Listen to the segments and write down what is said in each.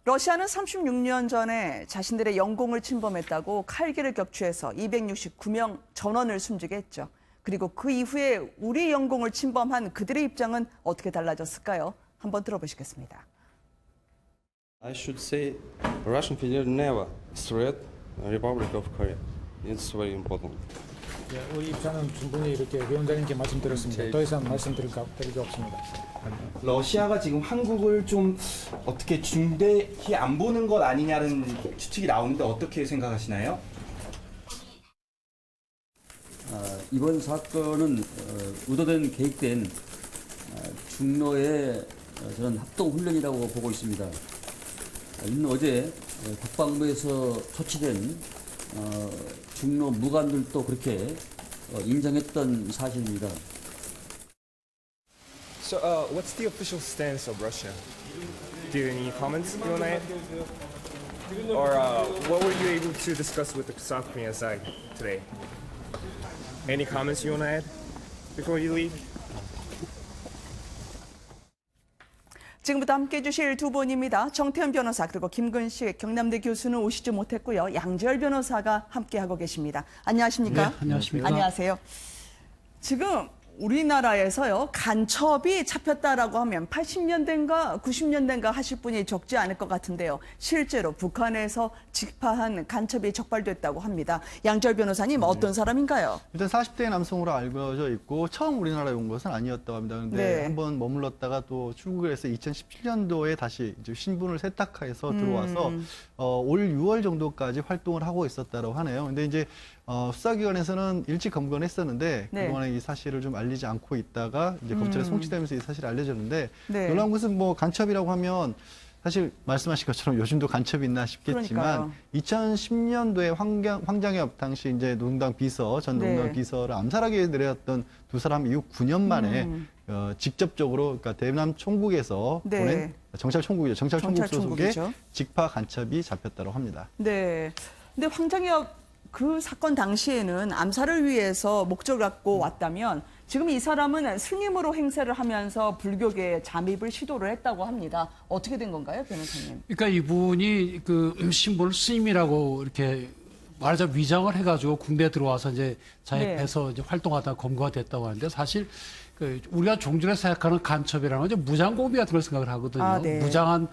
러시아는 36년 전에 자신들의 영공을 침범했다고 칼길을 격추해서 269명 전원을 숨지게 했죠. 그리고 그 이후에 우리 영공을 침범한 그들의 입장은 어떻게 달라졌을까요? 한번 들어보시겠습니다. I should say Russian Federation never threat Republic of Korea. It's very important. 예, 우리 입장은 충분히 이렇게 위원장님께 말씀드렸습니다. 더 이상 말씀드릴 게 없습니다. 러시아가 지금 한국을 좀 어떻게 중대히 안 보는 것 아니냐는 추측이 나오는데 어떻게 생각하시나요? 이번 사건은 의도된 계획된 중로의 저는 합동훈련이라고 보고 있습니다. 이는 어제 국방부에서 초치된 중로 무관들도 그렇게 인정했던 사실입니다. So, what's the official stance of Russia? Do you have any comments you want to add? Or what were you able to discuss with the South Korean side today? Any comments you want to add before you leave? 지금부터 함께해 주실 두 분입니다. 정태현 변호사 그리고 김근식 경남대 교수는 오시지 못했고요. 양지열 변호사가 함께하고 계십니다. 안녕하십니까? 네, 안녕하십니까? 안녕하세요. 지금 우리나라에서요 간첩이 잡혔다라고 하면 80년대인가 90년대인가 하실 분이 적지 않을 것 같은데요. 실제로 북한에서 직파한 간첩이 적발됐다고 합니다. 양지열 변호사님 어떤 사람인가요? 일단 40대 남성으로 알려져 있고 처음 우리나라에 온 것은 아니었다고 합니다. 그런데 한번 머물렀다가 또 출국을 해서 2017년도에 다시 이제 신분을 세탁해서 들어와서 올 6월 정도까지 활동을 하고 있었다고 하네요. 근데 이제 수사기관에서는 일찍 검거는 했었는데 그동안에 이 사실을 좀 알리지 않고 있다가 이제 검찰에 송치되면서 이 사실이 알려졌는데 놀라운 것은 뭐 간첩이라고 하면 사실 말씀하신 것처럼 요즘도 간첩이 있나 싶겠지만 그러니까요. 2010년도에 황장엽 당시 이제 노동당 비서 전 노동당 비서를 암살하게 내렸던 두 사람 이후 9년 만에 직접적으로 그러니까 대남 총국에서 보낸 정찰 총국이죠. 정찰 총국 소속의 직파 간첩이 잡혔다고 합니다. 네. 근데 황장엽 그 사건 당시에는 암살을 위해서 목적을 갖고 왔다면 지금 이 사람은 스님으로 행세를 하면서 불교계에 잠입을 시도를 했다고 합니다. 어떻게 된 건가요, 변호사님? 그러니까 이분이 그 신분을 스님이라고 이렇게 말하자면 위장을 해가지고 군대에 들어와서 이제 자입해서 이제 활동하다가 검거가 됐다고 하는데 사실 그 우리가 종전에 생각하는 간첩이라는 건 무장공비 같은 걸 생각을 하거든요. 무장한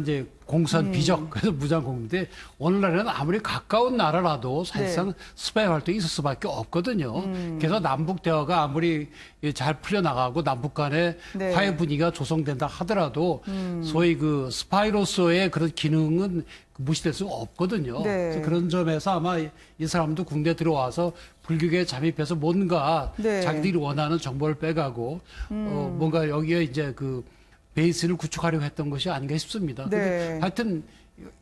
이제 공산 비적 그래서 무장공비인데 오늘날에는 아무리 가까운 나라라도 사실상 스파이 활동이 있을 수밖에 없거든요. 그래서 남북 대화가 아무리 잘 풀려나가고 남북 간에 화해 분위기가 조성된다 하더라도 소위 그 스파이로서의 그런 기능은 무시될 수가 없거든요. 그래서 그런 점에서 아마 이 사람도 군대 들어와서 불교계에 잠입해서 뭔가 자기들이 원하는 정보를 빼가고 뭔가 여기에 이제 그 베이스를 구축하려고 했던 것이 아닌가 싶습니다. 하여튼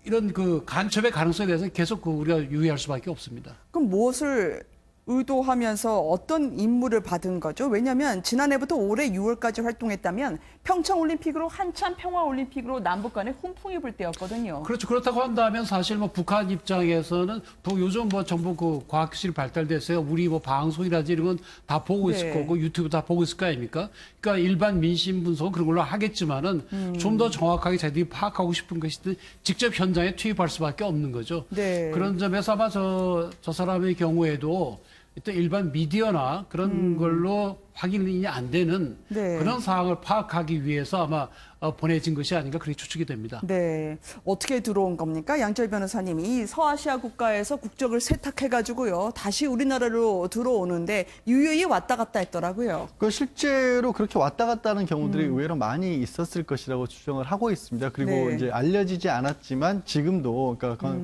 이런 그 간첩의 가능성에 대해서 계속 우리가 유의할 수밖에 없습니다. 그럼 무엇을 의도하면서 어떤 임무를 받은 거죠? 왜냐하면 지난해부터 올해 6월까지 활동했다면 평창올림픽으로 한참 평화올림픽으로 남북 간에 훈풍이 불 때였거든요. 그렇죠. 그렇다고 한다면 사실 뭐 북한 입장에서는 요즘 뭐 전부 그 과학기술이 발달됐어요. 우리 뭐 방송이라든지 이런 건 다 보고 있을 거고 유튜브 다 보고 있을 거 아닙니까? 그러니까 일반 민심 분석은 그런 걸로 하겠지만은 좀 더 정확하게 자기들이 파악하고 싶은 것이든 직접 현장에 투입할 수밖에 없는 거죠. 그런 점에서 아마 저 사람의 경우에도 또 일반 미디어나 그런 걸로 확인이 안 되는 그런 상황을 파악하기 위해서 아마 보내진 것이 아닌가 그렇게 추측이 됩니다. 네. 어떻게 들어온 겁니까? 양철 변호사님이 서아시아 국가에서 국적을 세탁해가지고요. 다시 우리나라로 들어오는데 유유히 왔다 갔다 했더라고요. 실제로 그렇게 왔다 갔다 하는 경우들이 의외로 많이 있었을 것이라고 추정을 하고 있습니다. 그리고 이제 알려지지 않았지만 지금도 그러니까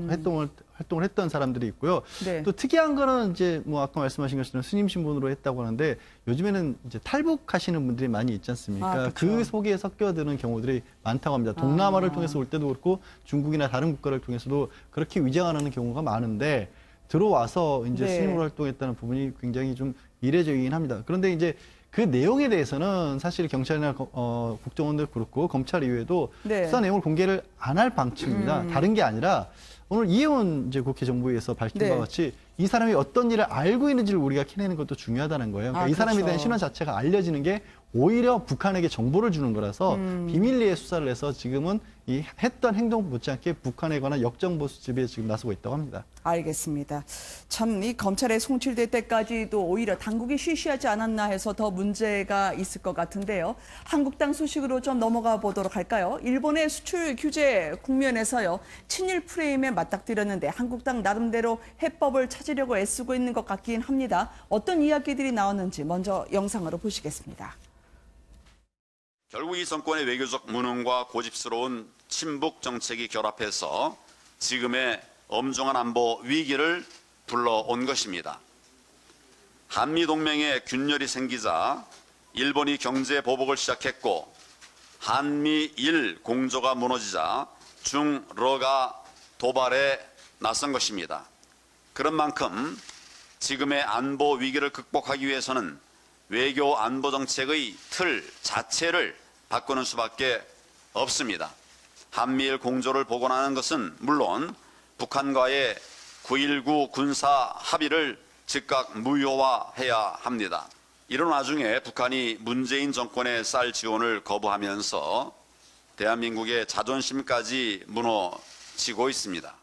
활동을 했던 사람들이 있고요. 또 특이한 거는 이제 뭐 아까 말씀하신 것처럼 스님 신분으로 했다고 하는데 요즘에는 이제 탈북하시는 분들이 많이 있지 않습니까? 그 속에 섞여드는 경우들이 많다고 합니다. 동남아를 통해서 올 때도 그렇고 중국이나 다른 국가를 통해서도 그렇게 위장하는 경우가 많은데 들어와서 이제 스님으로 활동했다는 부분이 굉장히 좀 이례적이긴 합니다. 그런데 이제 그 내용에 대해서는 사실 경찰이나 국정원들 그렇고 검찰 이외에도 수사 내용을 공개를 안 할 방침입니다. 다른 게 아니라 오늘 이혜원 이제 국회 정부에서 밝힌 바와 같이 이 사람이 어떤 일을 알고 있는지를 우리가 캐내는 것도 중요하다는 거예요. 그러니까 이 사람에 대한 신원 자체가 알려지는 게 오히려 북한에게 정보를 주는 거라서 비밀리에 수사를 해서 지금은 이 했던 행동 못지않게 북한에 관한 역정보 수집에 지금 나서고 있다고 합니다. 알겠습니다. 참 이 검찰에 송치될 때까지도 오히려 당국이 쉬쉬하지 않았나 해서 더 문제가 있을 것 같은데요. 한국당 소식으로 좀 넘어가 보도록 할까요? 일본의 수출 규제 국면에서요. 친일 프레임에 맞닥뜨렸는데 한국당 나름대로 해법을 찾으려고 애쓰고 있는 것 같긴 합니다. 어떤 이야기들이 나왔는지 먼저 영상으로 보시겠습니다. 결국 이 정권의 외교적 무능과 고집스러운 친북 정책이 결합해서 지금의 엄중한 안보 위기를 불러온 것입니다. 한미동맹에 균열이 생기자 일본이 경제 보복을 시작했고 한미일 공조가 무너지자 중러가 도발에 나선 것입니다. 그런 만큼 지금의 안보 위기를 극복하기 위해서는 외교 안보 정책의 틀 자체를 바꾸는 수밖에 없습니다. 한미일 공조를 복원하는 것은 물론 북한과의 9.19 군사 합의를 즉각 무효화해야 합니다. 이런 와중에 북한이 문재인 정권의 쌀 지원을 거부하면서 대한민국의 자존심까지 무너지고 있습니다.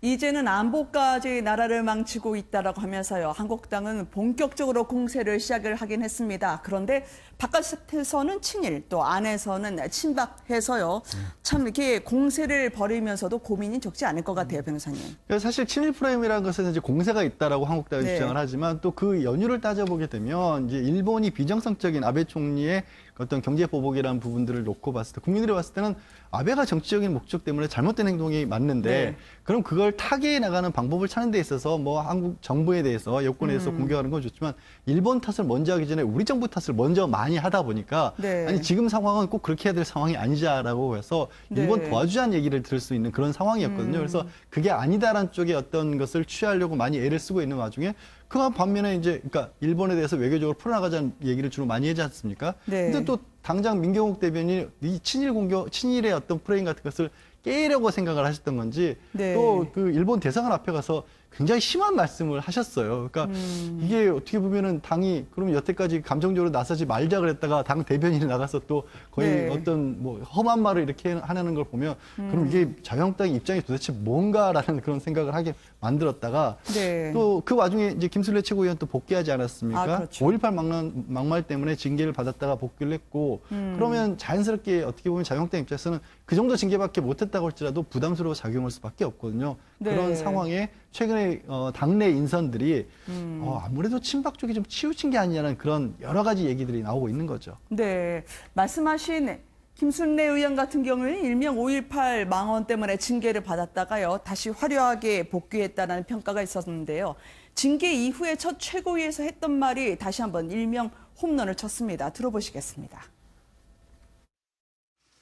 이제는 안보까지 나라를 망치고 있다라고 하면서요. 한국당은 본격적으로 공세를 시작을 하긴 했습니다. 그런데 바깥에서는 친일, 또 안에서는 친박해서요. 참 이렇게 공세를 벌이면서도 고민이 적지 않을 것 같아요, 변호사님. 사실 친일 프레임이라는 것은 이제 공세가 있다라고 한국당이 주장을 하지만 또 그 연유를 따져보게 되면 이제 일본이 비정상적인 아베 총리의 어떤 경제 보복이라는 부분들을 놓고 봤을 때 국민들이 봤을 때는 아베가 정치적인 목적 때문에 잘못된 행동이 맞는데 그럼 그걸 타개해 나가는 방법을 찾는 데 있어서 뭐 한국 정부에 대해서 여권에 대해서 공격하는 건 좋지만 일본 탓을 먼저 하기 전에 우리 정부 탓을 먼저 많이 하다 보니까 아니 지금 상황은 꼭 그렇게 해야 될 상황이 아니자라고 해서 일본 도와주자는 얘기를 들을 수 있는 그런 상황이었거든요. 그래서 그게 아니다라는 쪽에 어떤 것을 취하려고 많이 애를 쓰고 있는 와중에 그 반면에 이제 그러니까 일본에 대해서 외교적으로 풀어나가자는 얘기를 주로 많이 하지 않습니까? 근데 또 당장 민경욱 대변인이 이 친일의 어떤 프레임 같은 것을 깨려고 생각을 하셨던 건지 또 그 일본 대사관 앞에 가서 굉장히 심한 말씀을 하셨어요. 그러니까 이게 어떻게 보면은 당이 그러면 여태까지 감정적으로 나서지 말자 그랬다가 당 대변인이 나가서 또 거의 어떤 뭐 험한 말을 이렇게 하는 걸 보면 그럼 이게 자유한국당의 입장이 도대체 뭔가라는 그런 생각을 하게 만들었다가 또 그 와중에 이제 김순례 최고위원 또 복귀하지 않았습니까? 5.18 막말 때문에 징계를 받았다가 복귀를 했고 그러면 자연스럽게 어떻게 보면 자유한국당 입장에서는 그 정도 징계밖에 못했다고 할지라도 부담스러워 작용할 수밖에 없거든요. 그런 상황에 최근에 당내 인선들이 아무래도 친박 쪽이 좀 치우친 게 아니냐는 그런 여러 가지 얘기들이 나오고 있는 거죠. 네, 말씀하신 김순례 의원 같은 경우에는 일명 5.18 망언 때문에 징계를 받았다가요. 다시 화려하게 복귀했다는 평가가 있었는데요. 징계 이후에 첫 최고위에서 했던 말이 다시 한번 일명 홈런을 쳤습니다. 들어보시겠습니다.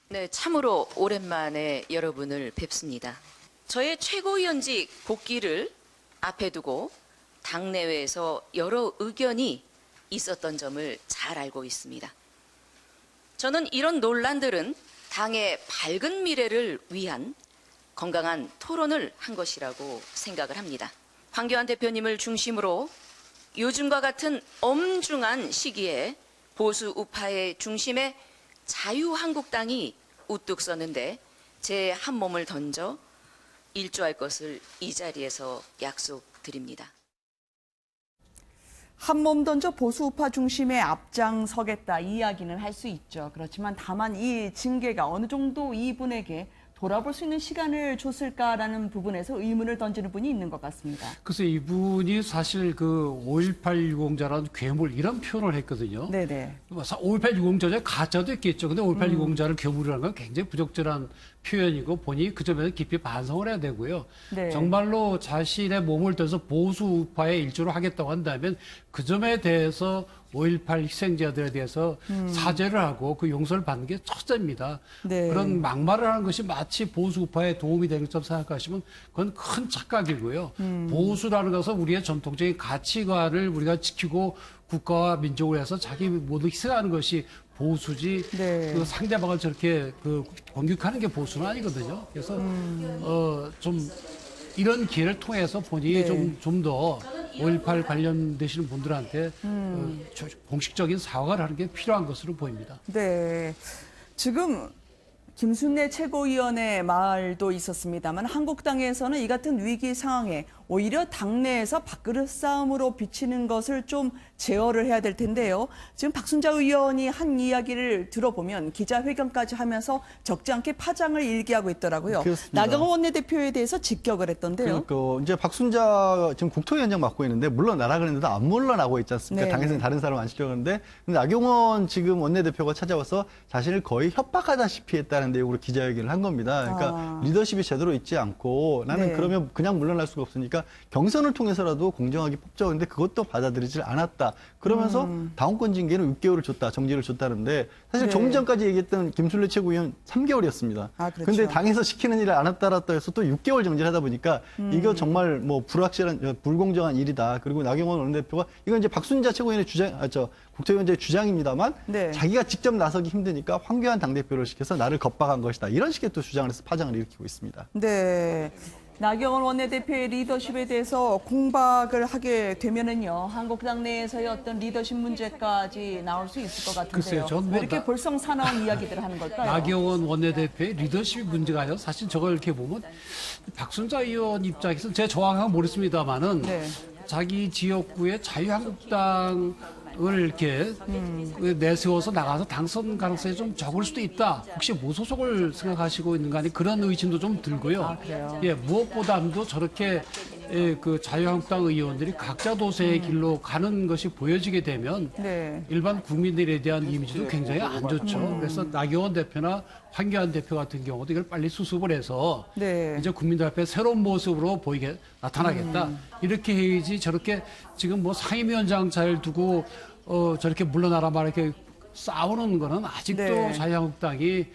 네, 참으로 오랜만에 여러분을 뵙습니다. 저의 최고위원직 복귀를 앞에 두고 당내외에서 여러 의견이 있었던 점을 잘 알고 있습니다. 저는 이런 논란들은 당의 밝은 미래를 위한 건강한 토론을 한 것이라고 생각을 합니다. 황교안 대표님을 중심으로 요즘과 같은 엄중한 시기에 보수 우파의 중심에 자유한국당이 우뚝 섰는데 제 한 몸을 던져 일조할 것을 이 자리에서 약속드립니다. 한 몸 던져 보수 우파 중심에 앞장서겠다 이야기는 할 수 있죠. 그렇지만 다만 이 징계가 어느 정도 이분에게 돌아볼 수 있는 시간을 줬을까라는 부분에서 의문을 던지는 분이 있는 것 같습니다. 그래서 이분이 사실 그 5.18 유공자라는 괴물 이런 표현을 했거든요. 네네. 5.18 유공자의 가짜도 있겠죠. 근데 5.18 유공자를 괴물이라는 건 굉장히 부적절한 표현이고 본인이 그 점에서 깊이 반성을 해야 되고요. 정말로 자신의 몸을 던서 보수 우파의 일조를 하겠다고 한다면 그 점에 대해서 5.18 희생자들에 대해서 사죄를 하고 그 용서를 받는 게 첫째입니다. 그런 막말을 하는 것이 마치 보수 우파에 도움이 되는 것처럼 생각하시면 그건 큰 착각이고요. 보수라는 것은 우리의 전통적인 가치관을 우리가 지키고 국가와 민족을 해서 자기 모두 희생하는 것이 보수지 그 상대방을 저렇게 그 공격하는 게 보수는 아니거든요. 그래서 좀 이런 기회를 통해서 본인이 좀 더 5.18 관련되시는 분들한테 공식적인 사과를 하는 게 필요한 것으로 보입니다. 네. 지금 김순례 최고위원의 말도 있었습니다만 한국당에서는 이 같은 위기 상황에 오히려 당내에서 밥그릇 싸움으로 비치는 것을 좀 제어를 해야 될 텐데요. 지금 박순자 의원이 한 이야기를 들어보면 기자회견까지 하면서 적지 않게 파장을 일기하고 있더라고요. 그렇습니다. 나경원 원내대표에 대해서 직격을 했던데요. 그러니까 이제 박순자 지금 국토위원장 맡고 있는데 물러나라 그랬는데도 안 물러나고 있지 않습니까? 네. 당에서는 다른 사람 안 시려고 하는데 나경원 지금 원내대표가 찾아와서 자신을 거의 협박하다시피 했다는 내용으로 기자회견을 한 겁니다. 그러니까 리더십이 제대로 있지 않고 나는 네. 그러면 그냥 물러날 수가 없으니까 경선을 통해서라도 공정하게 뽑자고 했는데 그것도 받아들이질 않았다. 그러면서 당원권 징계는 6개월을 줬다. 정지를 줬다는데 사실 네. 조금 전까지 얘기했던 김순례 최고위원 3개월이었습니다. 그렇죠. 근데 당에서 시키는 일을 안 했다라 해서 또 6개월 정지를 하다 보니까 이거 정말 뭐 불공정한 일이다. 그리고 나경원 원내대표가 이건 이제 박순자 최고위원의 국토위원장의 주장입니다만 네. 자기가 직접 나서기 힘드니까 황교안 당대표를 시켜서 나를 겁박한 것이다. 이런 식의 또 주장을 해서 파장을 일으키고 있습니다. 네. 나경원 원내대표의 리더십에 대해서 공박을 하게 되면은요, 한국당 내에서의 어떤 리더십 문제까지 나올 수 있을 것 같은데요. 글쎄요, 전 왜 이렇게 볼썽사나운 이야기들을 하는 걸까요? 나경원 원내대표의 리더십이 문제가 아니라 사실 저걸 이렇게 보면 박순자 의원 입장에서는 제가 정확하게 모르겠습니다만은 네. 자기 지역구의 자유한국당을 이렇게 내세워서 나가서 당선 가능성이 좀 적을 수도 있다. 혹시 무소속을 생각하시고 있는 거 아니 그런 의심도 좀 들고요. 그래요? 예, 무엇보다도 저렇게 그 자유한국당 의원들이 각자 도세의 길로 가는 것이 보여지게 되면 네. 일반 국민들에 대한 이미지도 굉장히 안 좋죠. 그래서 나경원 대표나 황교안 대표 같은 경우도 이걸 빨리 수습을 해서 네. 이제 국민들 앞에 새로운 모습으로 보이게 나타나겠다. 이렇게 해야지 저렇게 지금 뭐 상임위원장 잘 두고 저렇게 물러나라 말 이렇게 싸우는 거는 아직도 네. 자유한국당이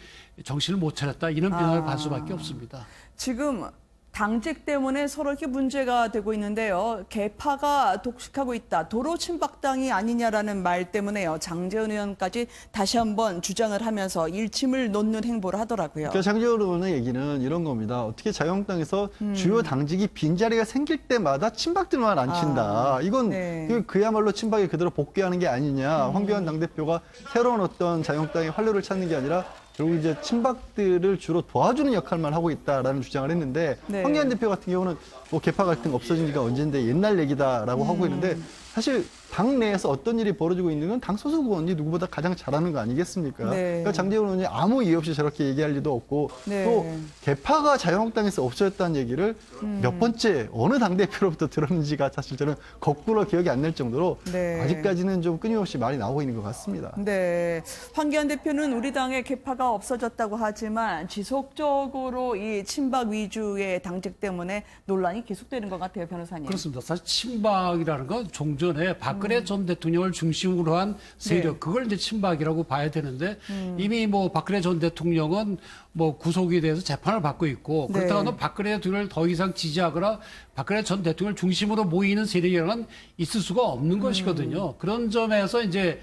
정신을 못 차렸다. 이런 비난을 받을 수밖에 없습니다. 지금 당직 때문에 서로 이렇게 문제가 되고 있는데요. 개파가 독식하고 있다. 도로 침박당이 아니냐라는 말 때문에요. 장제원 의원까지 다시 한번 주장을 하면서 일침을 놓는 행보를 하더라고요. 그러니까 장제원 의원의 얘기는 이런 겁니다. 어떻게 자유한국당에서 주요 당직이 빈자리가 생길 때마다 친박들만 안 친다. 이건 네. 그야말로 친박에 그대로 복귀하는 게 아니냐. 황교안 당대표가 새로운 어떤 자유한국당의 활로를 찾는 게 아니라 결국 이제 친박들을 주로 도와주는 역할만 하고 있다라는 주장을 했는데 네. 황교안 대표 같은 경우는 뭐 개파 갈등 없어진 지가 언젠데 옛날 얘기다라고 하고 있는데 사실 당 내에서 어떤 일이 벌어지고 있는 건 당 소속 의원이 누구보다 가장 잘하는 거 아니겠습니까? 네. 그러니까 장제원 의원이 아무 이유 없이 저렇게 얘기할 리도 없고 네. 또 개파가 자유한국당에서 없어졌다는 얘기를 몇 번째 어느 당대표로부터 들었는지가 사실 저는 거꾸로 기억이 안 날 정도로 네. 아직까지는 좀 끊임없이 말이 나오고 있는 것 같습니다. 네, 황교안 대표는 우리 당의 개파가 없어졌다고 하지만 지속적으로 이 친박 위주의 당직 때문에 논란이 계속되는 것 같아요, 변호사님. 그렇습니다. 사실 친박이라는 건 종전에 박근혜 전 대통령을 중심으로 한 세력, 네. 그걸 이제 친박이라고 봐야 되는데 이미 뭐 박근혜 전 대통령은 뭐 구속에 대해서 재판을 받고 있고 네. 그렇다고 박근혜 대통령을 더 이상 지지하거나 박근혜 전 대통령을 중심으로 모이는 세력이라는 있을 수가 없는 것이거든요. 그런 점에서 이제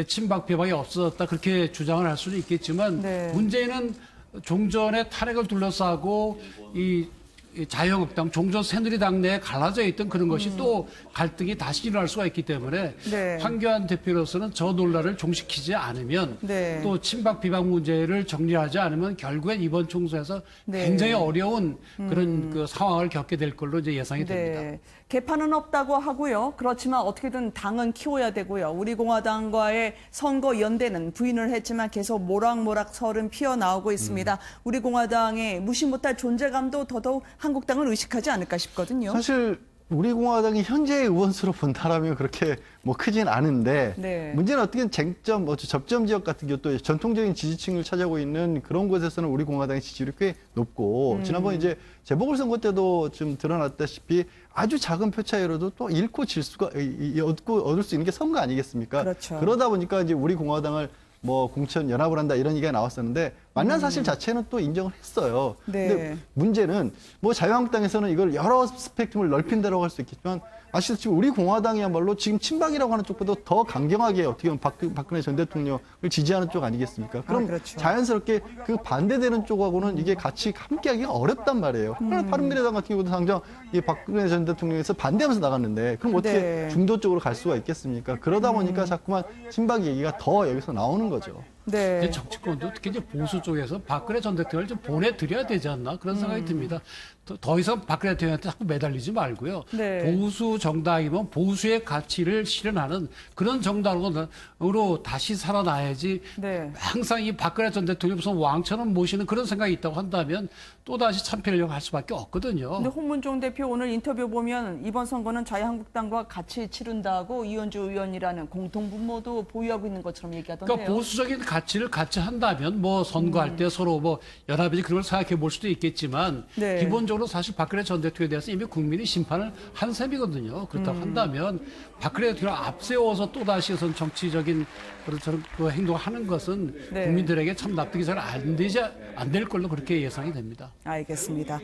친박 비박이 없어졌다 그렇게 주장을 할 수는 있겠지만 네. 문제는 종전의 탄핵을 둘러싸고 이 자유한국당, 종전 새누리당 내에 갈라져 있던 그런 것이 또 갈등이 다시 일어날 수가 있기 때문에 네. 황교안 대표로서는 저 논란을 종식키지 않으면 네. 또 친박 비박 문제를 정리하지 않으면 결국엔 이번 총선에서 네. 굉장히 어려운 그런 그 상황을 겪게 될 걸로 이제 예상이 됩니다. 네. 개파는 없다고 하고요. 그렇지만 어떻게든 당은 키워야 되고요. 우리 공화당과의 선거 연대는 부인을 했지만 계속 모락모락 설은 피어나오고 있습니다. 우리 공화당의 무시 못할 존재감도 더더욱 한국당을 의식하지 않을까 싶거든요. 사실 우리 공화당이 현재의 의원수로 본다라면 그렇게 뭐 크진 않은데 네. 문제는 어떻게 쟁점, 접점 지역 같은 경우 또 전통적인 지지층을 차지하고 있는 그런 곳에서는 우리 공화당의 지지율이 꽤 높고 지난번 이제 재보궐선거 때도 좀 드러났다시피 아주 작은 표 차이로도 또 잃고 질 수가 얻을 수 있는 게 선거 아니겠습니까? 그렇죠. 그러다 보니까 이제 우리 공화당을 뭐 공천 연합을 한다 이런 얘기가 나왔었는데 만난 사실 자체는 또 인정을 했어요. 네. 근데 문제는 뭐 자유한국당에서는 이걸 여러 스펙트럼을 넓힌다라고 할 수 있겠지만 아시다시피 우리 공화당이야말로 지금 친박이라고 하는 쪽보다 더 강경하게 어떻게 보면 박근혜 전 대통령을 지지하는 쪽 아니겠습니까? 그럼 그렇죠. 자연스럽게 그 반대되는 쪽하고는 이게 같이 함께하기가 어렵단 말이에요. 바른미래당 같은 경우도 당장 이 박근혜 전 대통령에서 반대하면서 나갔는데 그럼 어떻게 네. 중도 쪽으로 갈 수가 있겠습니까? 그러다 보니까 자꾸만 친박 얘기가 더 여기서 나오는 거죠. 네. 이제 정치권도 특히 이제 보수 쪽에서 박근혜 전 대통령을 좀 보내드려야 되지 않나 그런 생각이 듭니다. 더 이상 박근혜 대통령한테 자꾸 매달리지 말고요. 네. 보수 정당이면 보수의 가치를 실현하는 그런 정당으로 다시 살아나야지. 네. 항상 이 박근혜 전 대통령 무슨 왕처럼 모시는 그런 생각이 있다고 한다면 또다시 참패하려고 할 수밖에 없거든요. 근데 홍문종 대표 오늘 인터뷰 보면 이번 선거는 자유한국당과 같이 치른다고 이현주 의원이라는 공통분모도 보유하고 있는 것처럼 얘기하던데요. 그러니까 보수적인 가치를 같이 한다면 뭐 선거할 때 서로 뭐 연합이지 그런 걸 생각해 볼 수도 있겠지만 네. 기본적으로 사실 박근혜 전 대통령에 대해서 이미 국민이 심판을 한 셈이거든요. 그렇다고 한다면 박근혜 대통령을 앞세워서 또다시 정치적인 그런 그 행동을 하는 것은 네. 국민들에게 참 납득이 잘 안 될 걸로 그렇게 예상이 됩니다. 알겠습니다.